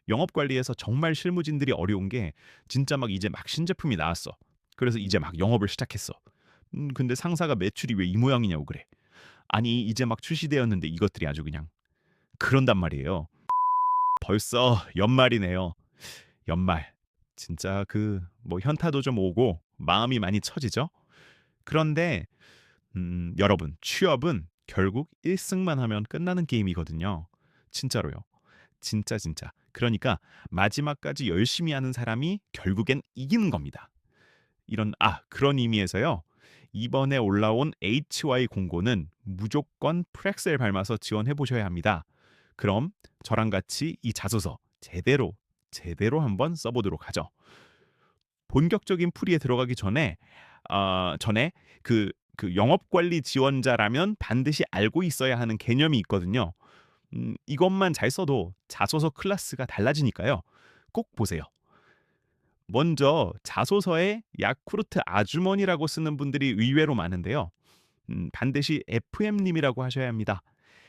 영업 관리에서 정말 실무진들이 어려운 게 진짜 막 이제 막 신제품이 나왔어. 그래서 이제 막 영업을 시작했어. 근데 상사가 매출이 왜 이 모양이냐고 그래. 아니 이제 막 출시되었는데 이것들이 아주 그냥 그런단 말이에요. 벌써 연말이네요. 연말. 진짜 그 뭐 현타도 좀 오고 마음이 많이 처지죠. 그런데 여러분 취업은 결국 1승만 하면 끝나는 게임이거든요. 진짜로요. 진짜. 그러니까 마지막까지 열심히 하는 사람이 결국엔 이기는 겁니다. 그런 의미에서요. 이번에 올라온 HY 공고는 무조건 프렉셀 밟아서 지원해 보셔야 합니다. 그럼 저랑 같이 이 자소서 제대로 한번 써보도록 하죠. 본격적인 풀이에 들어가기 전에 그 영업 관리 지원자라면 반드시 알고 있어야 하는 개념이 있거든요. 이것만 잘 써도 자소서 클래스가 달라지니까요. 꼭 보세요. 먼저 자소서에 야쿠르트 아주머니라고 쓰는 분들이 의외로 많은데요. 반드시 FM님이라고 하셔야 합니다.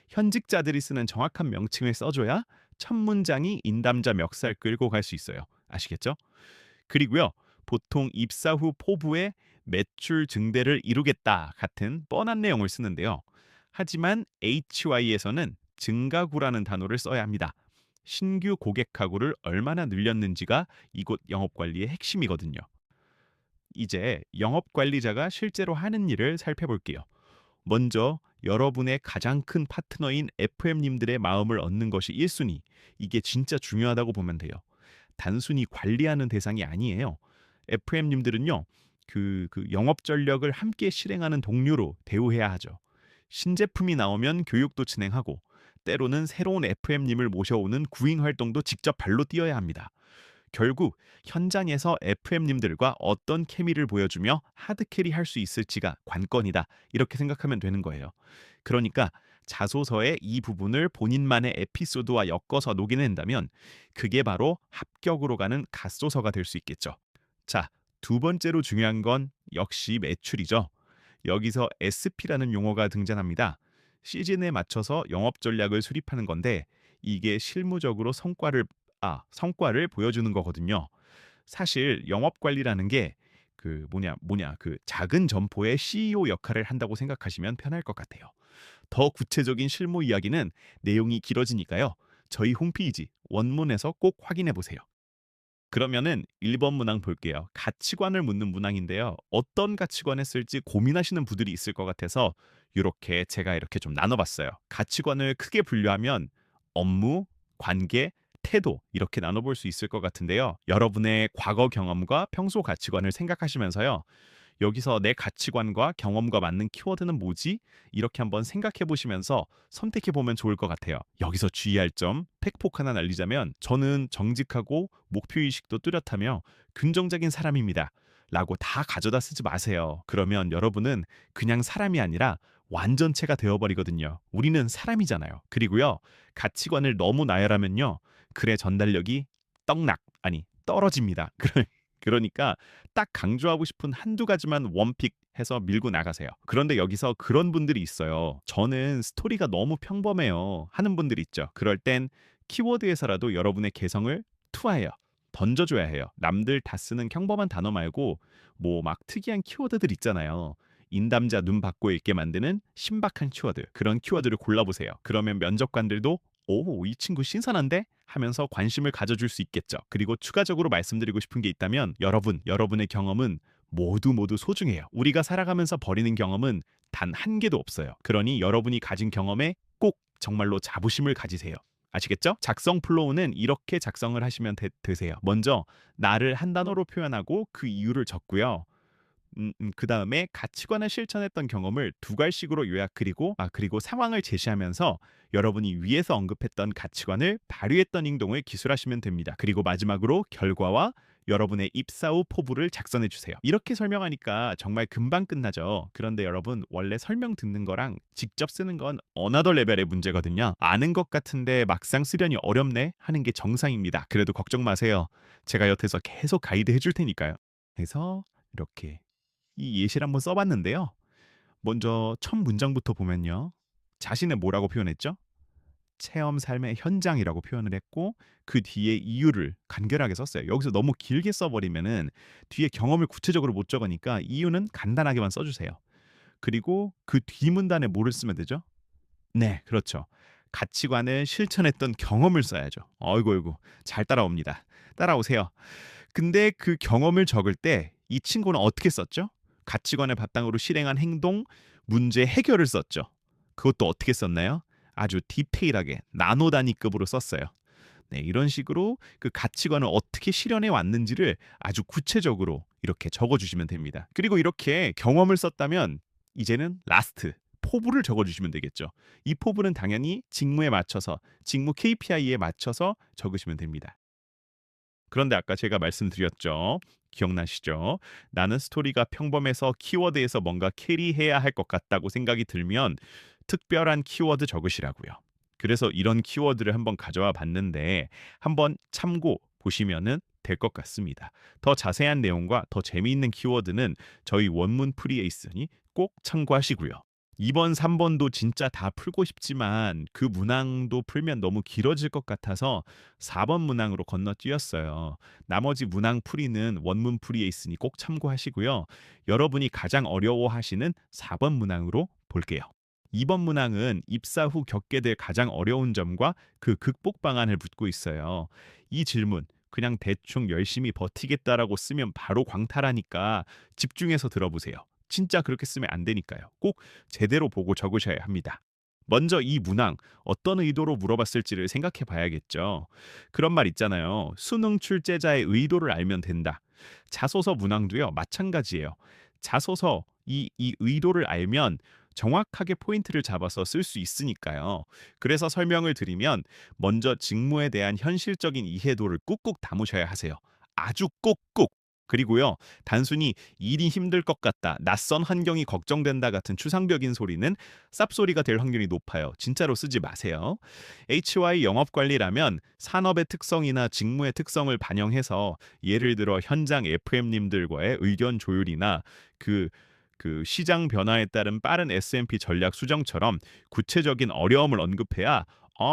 현직자들이 쓰는 정확한 명칭을 써줘야 첫 문장이 인담자 멱살 끌고 갈 수 있어요. 아시겠죠? 그리고요. 보통 입사 후 포부에 매출 증대를 이루겠다 같은 뻔한 내용을 쓰는데요. 하지만 HY에서는 증가구라는 단어를 써야 합니다. 신규 고객하고를 얼마나 늘렸는지가 이곳 영업 관리의 핵심이거든요. 이제 영업 관리자가 실제로 하는 일을 살펴볼게요. 먼저 여러분의 가장 큰 파트너인 FM님들의 마음을 얻는 것이 1순위. 이게 진짜 중요하다고 보면 돼요. 단순히 관리하는 대상이 아니에요. FM님들은요, 그 영업 전력을 함께 실행하는 동료로 대우해야 하죠. 신제품이 나오면 교육도 진행하고, 때로는 새로운 FM님을 모셔오는 구인 활동도 직접 발로 뛰어야 합니다. 결국 현장에서 FM님들과 어떤 케미를 보여주며 하드캐리 할 수 있을지가 관건이다. 이렇게 생각하면 되는 거예요. 그러니까 자소서의 이 부분을 본인만의 에피소드와 엮어서 녹여낸다면 그게 바로 합격으로 가는 갓소서가 될 수 있겠죠. 자, 두 번째로 중요한 건 역시 매출이죠. 여기서 SP라는 용어가 등장합니다. 시즌에 맞춰서 영업 전략을 수립하는 건데 이게 실무적으로 성과를 보여주는 거거든요. 사실 영업 관리라는 게 그 작은 점포의 CEO 역할을 한다고 생각하시면 편할 것 같아요. 더 구체적인 실무 이야기는 내용이 길어지니까요. 저희 홈페이지 원문에서 꼭 확인해 보세요. 그러면은 1번 문항 볼게요. 가치관을 묻는 문항인데요. 어떤 가치관을 쓸지 고민하시는 분들이 있을 것 같아서 제가 이렇게 좀 나눠봤어요. 가치관을 크게 분류하면 업무, 관계, 태도 이렇게 나눠볼 수 있을 것 같은데요. 여러분의 과거 경험과 평소 가치관을 생각하시면서요. 여기서 내 가치관과 경험과 맞는 키워드는 뭐지? 이렇게 한번 생각해 보시면서 선택해 보면 좋을 것 같아요. 여기서 주의할 점, 팩폭 하나 날리자면 저는 정직하고 목표의식도 뚜렷하며 긍정적인 사람입니다. 라고 다 가져다 쓰지 마세요. 그러면 여러분은 그냥 사람이 아니라 완전체가 되어버리거든요. 우리는 사람이잖아요. 그리고요, 가치관을 너무 나열하면요, 글의 전달력이 떨어집니다. 그러니까 딱 강조하고 싶은 한두 가지만 원픽해서 밀고 나가세요. 그런데 여기서 그런 분들이 있어요. 저는 스토리가 너무 평범해요. 하는 분들이 있죠. 그럴 땐 키워드에서라도 여러분의 개성을 투하해요. 던져줘야 해요. 남들 다 쓰는 평범한 단어 말고 뭐 막 특이한 키워드들 있잖아요. 인담자 눈 받고 읽게 만드는 신박한 키워드. 그런 키워드를 골라보세요. 그러면 면접관들도 오, 이 친구 신선한데? 하면서 관심을 가져줄 수 있겠죠. 그리고 추가적으로 말씀드리고 싶은 게 있다면 여러분의 경험은 모두 소중해요. 우리가 살아가면서 버리는 경험은 단 한 개도 없어요. 그러니 여러분이 가진 경험에 꼭 정말로 자부심을 가지세요. 아시겠죠? 작성 플로우는 이렇게 작성을 하시면 되세요. 먼저 나를 한 단어로 표현하고 그 이유를 적고요. 그다음에 가치관을 실천했던 경험을 두 갈씩으로 요약 그리고 상황을 제시하면서 여러분이 위에서 언급했던 가치관을 발휘했던 행동을 기술하시면 됩니다. 그리고 마지막으로 결과와 여러분의 입사 후 포부를 작성해 주세요. 이렇게 설명하니까 정말 금방 끝나죠. 그런데 여러분 원래 설명 듣는 거랑 직접 쓰는 건 어나더 레벨의 문제거든요. 아는 것 같은데 막상 쓰려니 어렵네 하는 게 정상입니다. 그래도 걱정 마세요. 제가 옆에서 계속 가이드 해줄 테니까요. 그래서 이렇게 이 예시를 한번 써봤는데요. 먼저 첫 문장부터 보면요. 자신을 뭐라고 표현했죠? 체험 삶의 현장이라고 표현을 했고 그 뒤에 이유를 간결하게 썼어요. 여기서 너무 길게 써버리면은 뒤에 경험을 구체적으로 못 적으니까 이유는 간단하게만 써주세요. 그리고 그 뒷문단에 뭐를 쓰면 되죠? 네, 그렇죠. 가치관을 실천했던 경험을 써야죠. 어이구, 어이구, 잘 따라옵니다. 따라오세요. 근데 그 경험을 적을 때 이 친구는 어떻게 썼죠? 가치관을 바탕으로 실행한 행동, 문제 해결을 썼죠. 그것도 어떻게 썼나요? 아주 디테일하게 나노 단위급으로 썼어요. 네, 이런 식으로 그 가치관을 어떻게 실현해 왔는지를 아주 구체적으로 이렇게 적어 주시면 됩니다. 그리고 이렇게 경험을 썼다면 이제는 라스트 포부를 적어 주시면 되겠죠. 이 포부는 당연히 직무에 맞춰서 직무 KPI에 맞춰서 적으시면 됩니다. 그런데 아까 제가 말씀드렸죠. 기억나시죠? 나는 스토리가 평범해서 키워드에서 뭔가 캐리해야 할 것 같다고 생각이 들면 특별한 키워드 적으시라고요. 그래서 이런 키워드를 한번 가져와 봤는데 한번 참고 보시면은 될 것 같습니다. 더 자세한 내용과 더 재미있는 키워드는 저희 원문 프리에 있으니 꼭 참고하시고요. 2번, 3번도 진짜 다 풀고 싶지만 그 문항도 풀면 너무 길어질 것 같아서 4번 문항으로 건너뛰었어요. 나머지 문항 풀이는 원문 풀이에 있으니 꼭 참고하시고요. 여러분이 가장 어려워하시는 4번 문항으로 볼게요. 2번 문항은 입사 후 겪게 될 가장 어려운 점과 그 극복 방안을 묻고 있어요. 이 질문 그냥 대충 열심히 버티겠다라고 쓰면 바로 광탈하니까 집중해서 들어보세요. 진짜 그렇게 쓰면 안 되니까요. 꼭 제대로 보고 적으셔야 합니다. 먼저 이 문항 어떤 의도로 물어봤을지를 생각해 봐야겠죠. 그런 말 있잖아요. 수능 출제자의 의도를 알면 된다. 자소서 문항도요, 마찬가지예요. 자소서 이 의도를 알면 정확하게 포인트를 잡아서 쓸 수 있으니까요. 그래서 설명을 드리면 먼저 직무에 대한 현실적인 이해도를 꾹꾹 담으셔야 하세요. 아주 꾹꾹. 그리고요, 단순히 일이 힘들 것 같다, 낯선 환경이 걱정된다 같은 추상적인 소리는 쌉소리가 될 확률이 높아요. 진짜로 쓰지 마세요. HY 영업관리라면 산업의 특성이나 직무의 특성을 반영해서 예를 들어 현장 FM님들과의 의견 조율이나 그 시장 변화에 따른 빠른 S&P 전략 수정처럼 구체적인 어려움을 언급해야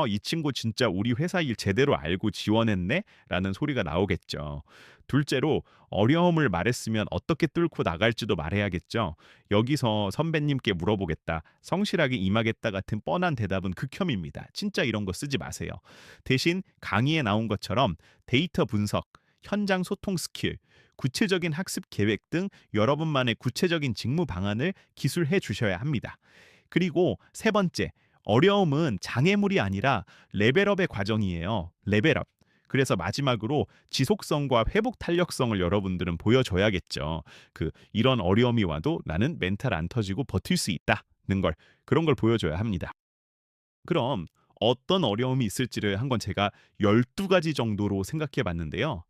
이 친구 진짜 우리 회사 일 제대로 알고 지원했네? 라는 소리가 나오겠죠. 둘째로 어려움을 말했으면 어떻게 뚫고 나갈지도 말해야겠죠. 여기서 선배님께 물어보겠다, 성실하게 임하겠다 같은 뻔한 대답은 극혐입니다. 진짜 이런 거 쓰지 마세요. 대신 강의에 나온 것처럼 데이터 분석, 현장 소통 스킬, 구체적인 학습 계획 등 여러분만의 구체적인 직무 방안을 기술해 주셔야 합니다. 그리고 세 번째, 어려움은 장애물이 아니라 레벨업의 과정이에요. 레벨업. 그래서 마지막으로 지속성과 회복 탄력성을 여러분들은 보여줘야겠죠. 이런 어려움이 와도 나는 멘탈 안 터지고 버틸 수 있다는 걸, 그런 걸 보여줘야 합니다. 그럼 어떤 어려움이 있을지를 한번 제가 12가지 정도로 생각해 봤는데요.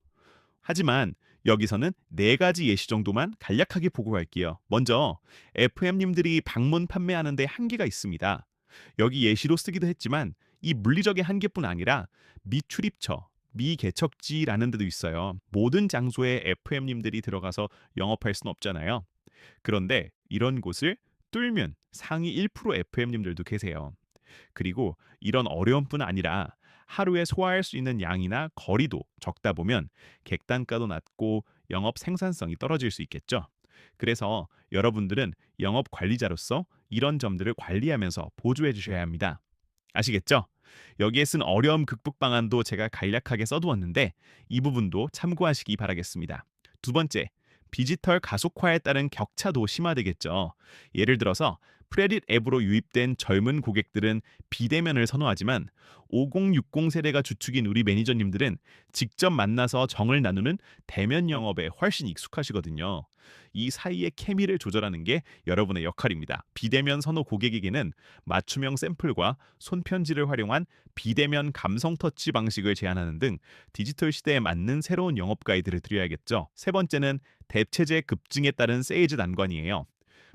하지만 여기서는 4가지 예시 정도만 간략하게 보고 갈게요. 먼저 FM님들이 방문 판매하는 데 한계가 있습니다. 여기 예시로 쓰기도 했지만 이 물리적인 한계뿐 아니라 미출입처, 미개척지라는 데도 있어요. 모든 장소에 FM님들이 들어가서 영업할 수는 없잖아요. 그런데 이런 곳을 뚫면 상위 1% FM님들도 계세요. 그리고 이런 어려움뿐 아니라 하루에 소화할 수 있는 양이나 거리도 적다 보면 객단가도 낮고 영업 생산성이 떨어질 수 있겠죠. 그래서 여러분들은 영업 관리자로서 이런 점들을 관리하면서 보조해 주셔야 합니다. 아시겠죠? 여기에 쓴 어려움 극복 방안도 제가 간략하게 써두었는데 이 부분도 참고하시기 바라겠습니다. 두 번째, 디지털 가속화에 따른 격차도 심화되겠죠. 예를 들어서 프레딧 앱으로 유입된 젊은 고객들은 비대면을 선호하지만 5060 세대가 주축인 우리 매니저님들은 직접 만나서 정을 나누는 대면 영업에 훨씬 익숙하시거든요. 이 사이의 케미를 조절하는 게 여러분의 역할입니다. 비대면 선호 고객에게는 맞춤형 샘플과 손편지를 활용한 비대면 감성 터치 방식을 제안하는 등 디지털 시대에 맞는 새로운 영업 가이드를 드려야겠죠. 세 번째는 대체재 급증에 따른 세일즈 난관이에요.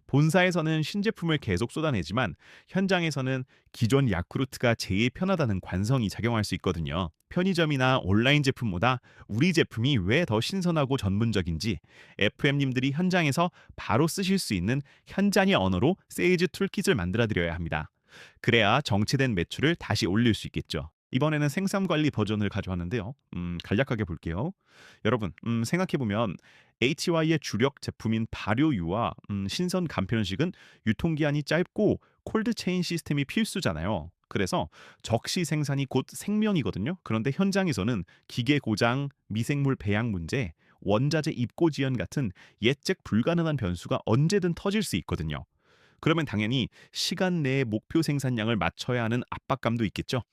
본사에서는 신제품을 계속 쏟아내지만 현장에서는 기존 야쿠르트가 제일 편하다는 관성이 작용할 수 있거든요. 편의점이나 온라인 제품보다 우리 제품이 왜 더 신선하고 전문적인지 FM님들이 현장에서 바로 쓰실 수 있는 현장의 언어로 세일즈 툴킷을 만들어 드려야 합니다. 그래야 정체된 매출을 다시 올릴 수 있겠죠. 이번에는 생산 관리 버전을 가져왔는데요. 간략하게 볼게요. 여러분, 생각해보면 HY의 주력 제품인 발효유와 신선 간편식은 유통기한이 짧고 콜드체인 시스템이 필수잖아요. 그래서 적시 생산이 곧 생명이거든요. 그런데 현장에서는 기계 고장, 미생물 배양 문제, 원자재 입고 지연 같은 예측 불가능한 변수가 언제든 터질 수 있거든요. 그러면 당연히 시간 내에 목표 생산량을 맞춰야 하는 압박감도 있겠죠.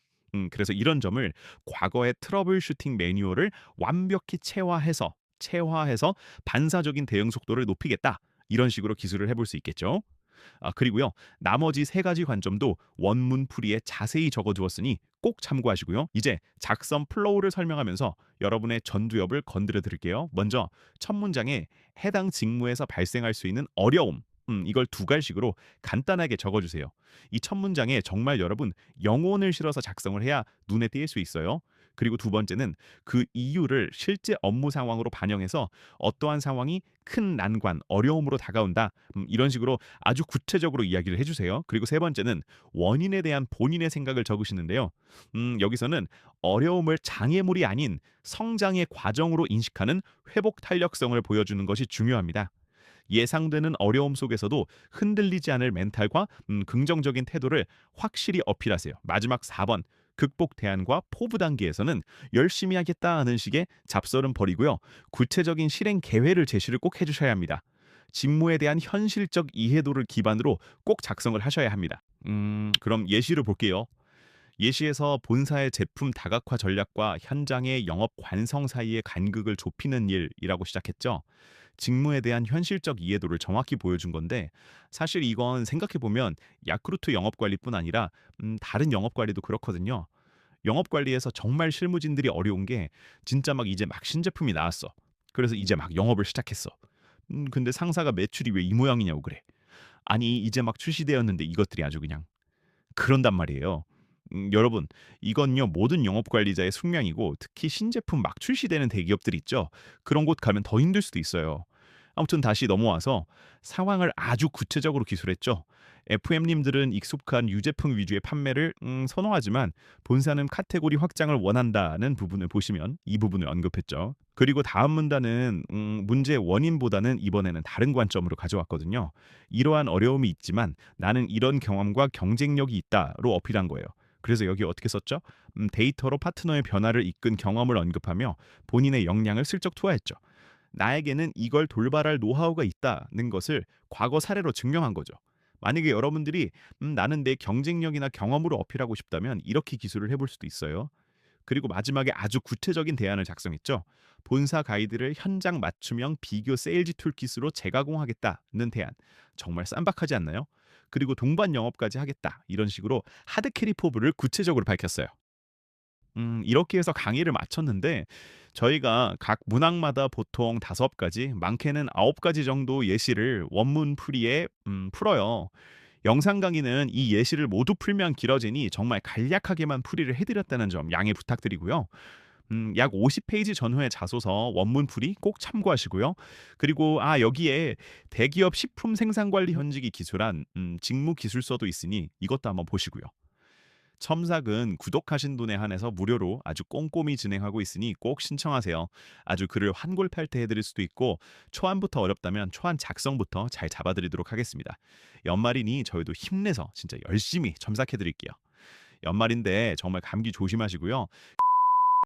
그래서 이런 점을 과거의 트러블 슈팅 매뉴얼을 완벽히 체화해서 반사적인 대응 속도를 높이겠다. 이런 식으로 기술을 해볼 수 있겠죠. 그리고요. 나머지 세 가지 관점도 원문 풀이에 자세히 적어두었으니 꼭 참고하시고요. 이제 작성 플로우를 설명하면서 여러분의 전두엽을 건드려 드릴게요. 먼저 첫 문장에 해당 직무에서 발생할 수 있는 어려움, 이걸 두 갈식으로 간단하게 적어주세요. 이 첫 문장에 정말 여러분 영혼을 실어서 작성을 해야 눈에 띄일 수 있어요. 그리고 두 번째는 그 이유를 실제 업무 상황으로 반영해서 어떠한 상황이 큰 난관, 어려움으로 다가온다. 이런 식으로 아주 구체적으로 이야기를 해주세요. 그리고 세 번째는 원인에 대한 본인의 생각을 적으시는데요. 여기서는 어려움을 장애물이 아닌 성장의 과정으로 인식하는 회복 탄력성을 보여주는 것이 중요합니다. 예상되는 어려움 속에서도 흔들리지 않을 멘탈과 긍정적인 태도를 확실히 어필하세요. 마지막 4번. 극복 대안과 포부 단계에서는 열심히 하겠다 하는 식의 잡설은 버리고요. 구체적인 실행 계획을 제시를 꼭 해주셔야 합니다. 직무에 대한 현실적 이해도를 기반으로 꼭 작성을 하셔야 합니다. 그럼 예시를 볼게요. 예시에서 본사의 제품 다각화 전략과 현장의 영업 관성 사이의 간극을 좁히는 일이라고 시작했죠. 직무에 대한 현실적 이해도를 정확히 보여준 건데 사실 이건 생각해보면 야쿠르트 영업관리뿐 아니라 다른 영업관리도 그렇거든요. 영업관리에서 정말 실무진들이 어려운 게 진짜 막 이제 막 신제품이 나왔어. 그래서 이제 막 영업을 시작했어. 근데 상사가 매출이 왜 이 모양이냐고 그래. 아니 이제 막 출시되었는데 이것들이 아주 그냥 그런단 말이에요. 여러분, 이건요 모든 영업 관리자의 숙명이고 특히 신제품 막 출시되는 대기업들 있죠. 그런 곳 가면 더 힘들 수도 있어요. 아무튼 다시 넘어와서 상황을 아주 구체적으로 기술했죠. FM님들은 익숙한 유제품 위주의 판매를 선호하지만 본사는 카테고리 확장을 원한다는 부분을 보시면 이 부분을 언급했죠. 그리고 다음 문단은 문제의 원인보다는 이번에는 다른 관점으로 가져왔거든요. 이러한 어려움이 있지만 나는 이런 경험과 경쟁력이 있다로 어필한 거예요. 그래서 여기 어떻게 썼죠? 데이터로 파트너의 변화를 이끈 경험을 언급하며 본인의 역량을 슬쩍 투하했죠. 나에게는 이걸 돌발할 노하우가 있다는 것을 과거 사례로 증명한 거죠. 만약에 여러분들이 나는 내 경쟁력이나 경험으로 어필하고 싶다면 이렇게 기술을 해볼 수도 있어요. 그리고 마지막에 아주 구체적인 대안을 작성했죠. 본사 가이드를 현장 맞춤형 비교 세일즈 툴킷으로 재가공하겠다는 대안. 정말 쌈박하지 않나요? 그리고 동반 영업까지 하겠다. 이런 식으로 하드캐리 포부를 구체적으로 밝혔어요. 이렇게 해서 강의를 마쳤는데 저희가 각 문항마다 보통 5가지, 많게는 9가지 정도 예시를 원문 풀이에 풀어요. 영상 강의는 이 예시를 모두 풀면 길어지니 정말 간략하게만 풀이를 해드렸다는 점 양해 부탁드리고요. 약 50페이지 전후의 자소서 원문 풀이 꼭 참고하시고요. 그리고 여기에 대기업 식품 생산 관리 현직이 기술한 직무 기술서도 있으니 이것도 한번 보시고요. 첨삭은 구독하신 분에 한해서 무료로 아주 꼼꼼히 진행하고 있으니 꼭 신청하세요. 아주 글을 환골탈태 해드릴 수도 있고 초안부터 어렵다면 초안 작성부터 잘 잡아드리도록 하겠습니다. 연말이니 저희도 힘내서 진짜 열심히 첨삭해드릴게요. 연말인데 정말 감기 조심하시고요.